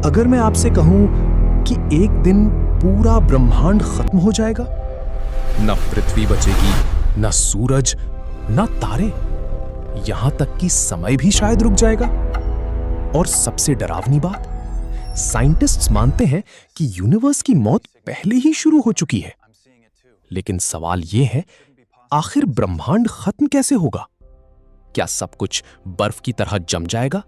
अगर मैं आपसे कहूं कि एक दिन पूरा ब्रह्मांड खत्म हो जाएगा, न पृथ्वी बचेगी, न सूरज, न तारे, यहां तक कि समय भी शायद रुक जाएगा। और सबसे डरावनी बात, साइंटिस्ट्स मानते हैं कि यूनिवर्स की मौत पहले ही शुरू हो चुकी है। लेकिन सवाल यह है, आखिर ब्रह्मांड खत्म कैसे होगा? क्या सब कुछ बर्फ की तरह जम जाएगा,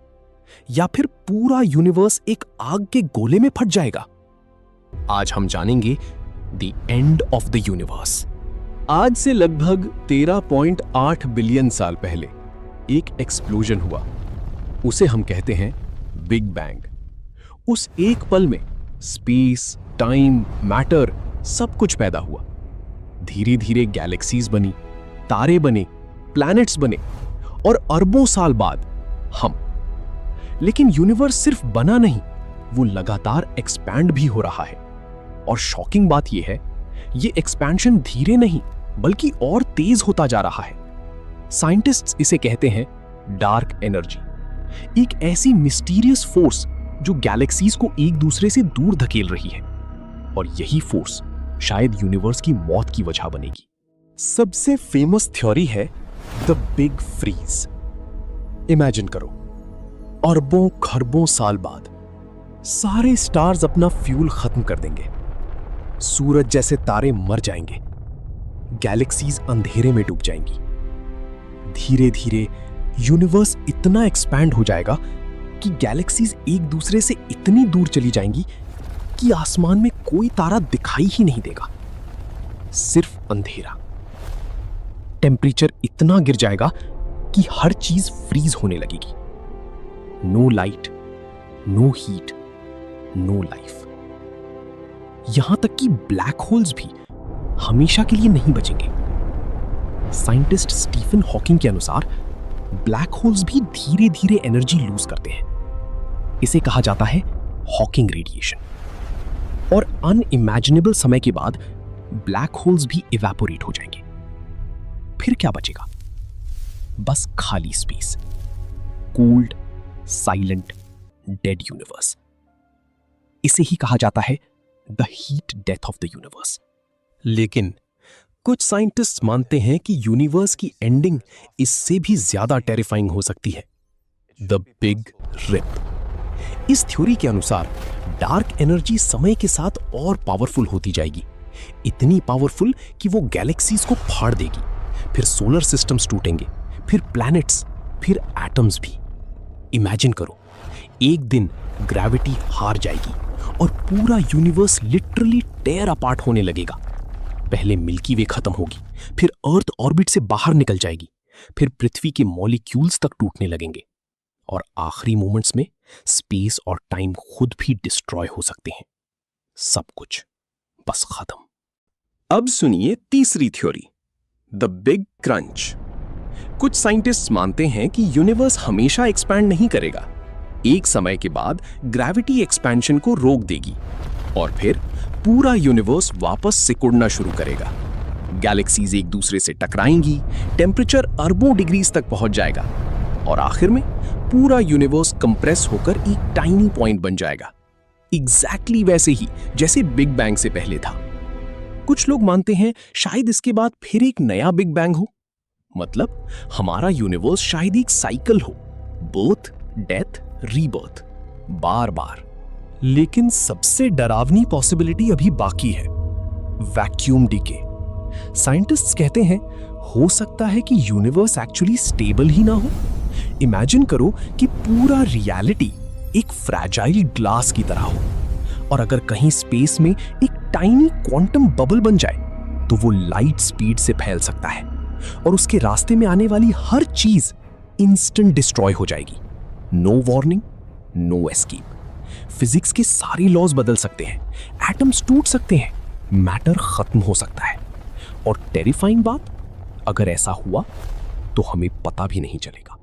या फिर पूरा यूनिवर्स एक आग के गोले में फट जाएगा? आज हम जानेंगे the end of the universe. आज से लगभग 13.8 बिलियन साल पहले एक एक्सप्लोजन हुआ। उसे हम कहते हैं बिग बैंग। उस एक पल में स्पेस, टाइम, मैटर सब कुछ पैदा हुआ। धीरे धीरे गैलेक्सीज बनी, तारे बने, प्लैनेट्स बने और अरबों साल बाद हम। लेकिन यूनिवर्स सिर्फ बना नहीं, वो लगातार एक्सपैंड भी हो रहा है। और शॉकिंग बात यह है, ये एक्सपेंशन धीरे नहीं बल्कि और तेज होता जा रहा है। साइंटिस्ट्स इसे कहते हैं डार्क एनर्जी, एक ऐसी मिस्टीरियस फोर्स जो गैलेक्सीज को एक दूसरे से दूर धकेल रही है। और यही फोर्स शायद यूनिवर्स की मौत की वजह बनेगी। सबसे फेमस थ्योरी है द बिग फ्रीज। इमेजिन करो, अरबों खरबों साल बाद सारे स्टार्स अपना फ्यूल खत्म कर देंगे, सूरज जैसे तारे मर जाएंगे, गैलेक्सीज अंधेरे में डूब जाएंगी। धीरे धीरे यूनिवर्स इतना एक्सपैंड हो जाएगा कि गैलेक्सीज एक दूसरे से इतनी दूर चली जाएंगी कि आसमान में कोई तारा दिखाई ही नहीं देगा, सिर्फ अंधेरा। टेम्परेचर इतना गिर जाएगा कि हर चीज फ्रीज होने लगेगी। No light, no heat, no life. यहां तक कि ब्लैक होल्स भी हमेशा के लिए नहीं बचेंगे। साइंटिस्ट स्टीफन हॉकिंग के अनुसार ब्लैक होल्स भी धीरे धीरे एनर्जी लूज करते हैं। इसे कहा जाता है हॉकिंग रेडिएशन। और अनइमेजिनेबल समय के बाद ब्लैक होल्स भी इवेपोरेट हो जाएंगे। फिर क्या बचेगा? बस खाली space, cooled, silent, dead universe. इसे ही कहा जाता है the heat death of the universe. लेकिन कुछ साइंटिस्ट्स मानते हैं कि यूनिवर्स की एंडिंग इससे भी ज्यादा टेरिफाइंग हो सकती है, द बिग रिप। इस थ्योरी के अनुसार डार्क एनर्जी समय के साथ और पावरफुल होती जाएगी, इतनी पावरफुल कि वो गैलेक्सीज को फाड़ देगी। फिर सोलर सिस्टम्स टूटेंगे, फिर प्लैनेट्स, फिर एटम्स भी। इमेजिन करो, एक दिन ग्रेविटी हार जाएगी और पूरा यूनिवर्स लिटरली टेयर अपार्ट होने लगेगा। पहले मिल्की वे खत्म होगी, फिर अर्थ ऑर्बिट से बाहर निकल जाएगी, फिर पृथ्वी के मॉलिक्यूल्स तक टूटने लगेंगे और आखिरी मोमेंट्स में स्पेस और टाइम खुद भी डिस्ट्रॉय हो सकते हैं। सब कुछ बस खत्म। अब सुनिए तीसरी थ्योरी, द बिग क्रंच। कुछ साइंटिस्ट्स मानते हैं कि यूनिवर्स हमेशा एक्सपैंड नहीं करेगा। एक समय के बाद ग्रेविटी एक्सपेंशन को रोक देगी और फिर पूरा यूनिवर्स वापस सिकुड़ना शुरू करेगा। गैलेक्सीज एक दूसरे से टकराएंगी, टेम्परेचर अरबों डिग्रीज तक पहुंच जाएगा और आखिर में पूरा यूनिवर्स कंप्रेस होकर एक टाइनी पॉइंट बन जाएगा, एग्जैक्टली वैसे ही जैसे बिग बैंग से पहले था। कुछ लोग मानते हैं शायद इसके बाद फिर एक नया बिग बैंग हो, मतलब हमारा यूनिवर्स शायद एक साइकिल हो, बर्थ, डेथ, रीबर्थ, बार बार। लेकिन सबसे डरावनी पॉसिबिलिटी अभी बाकी है, वैक्यूम डीके। साइंटिस्ट्स कहते हैं हो सकता है कि यूनिवर्स एक्चुअली स्टेबल ही ना हो। इमेजिन करो कि पूरा रियलिटी एक फ्रैजाइल ग्लास की तरह हो और अगर कहीं स्पेस में एक टाइनी क्वांटम बबल बन जाए तो वो लाइट स्पीड से फैल सकता है और उसके रास्ते में आने वाली हर चीज इंस्टेंट डिस्ट्रॉय हो जाएगी। No warning, no escape. Physics के सारे लॉज बदल सकते हैं, एटम्स टूट सकते हैं, मैटर खत्म हो सकता है। और टेरिफाइंग बात, अगर ऐसा हुआ तो हमें पता भी नहीं चलेगा।